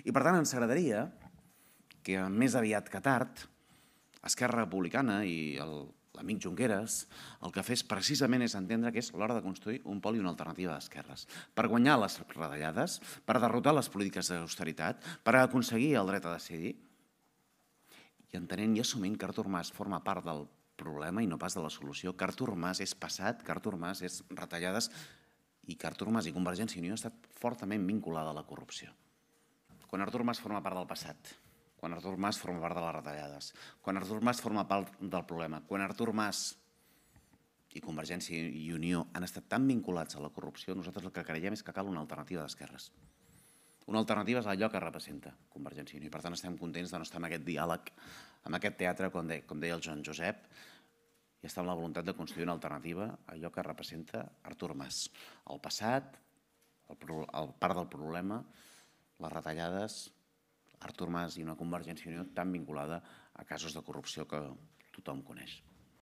I per tant ens agradaria que més aviat que tard Esquerra Republicana i l'amic Junqueras el que fes precisament és entendre que és l'hora de construir un pol i una alternativa d'esquerres per guanyar les retallades, per derrotar les polítiques d'austeritat, per aconseguir el dret a decidir i entenent i assumint que Artur Mas forma part del problema i no pas de la solució, que Artur Mas és passat, que Artur Mas és retallades i que Artur Mas i Convergència i Unió han estat fortament vinculada a la corrupció. Quan Artur Mas forma part del passat, quan Artur Mas forma part de les retallades, quan Artur Mas forma part del problema, quan Artur Mas i Convergència i Unió han estat tan vinculats a la corrupció, nosaltres el que creiem és que cal una alternativa d'esquerres. Una alternativa és allò que representa Convergència i Unió. Per tant, estem contents de no estar en aquest diàleg, en aquest teatre, com deia el Joan Josep, i estar amb la voluntat de construir una alternativa a allò que representa Artur Mas. El passat, el part del problema, les retallades, Artur Mas i una Convergència i Unió tan vinculada a casos de corrupció que tothom coneix.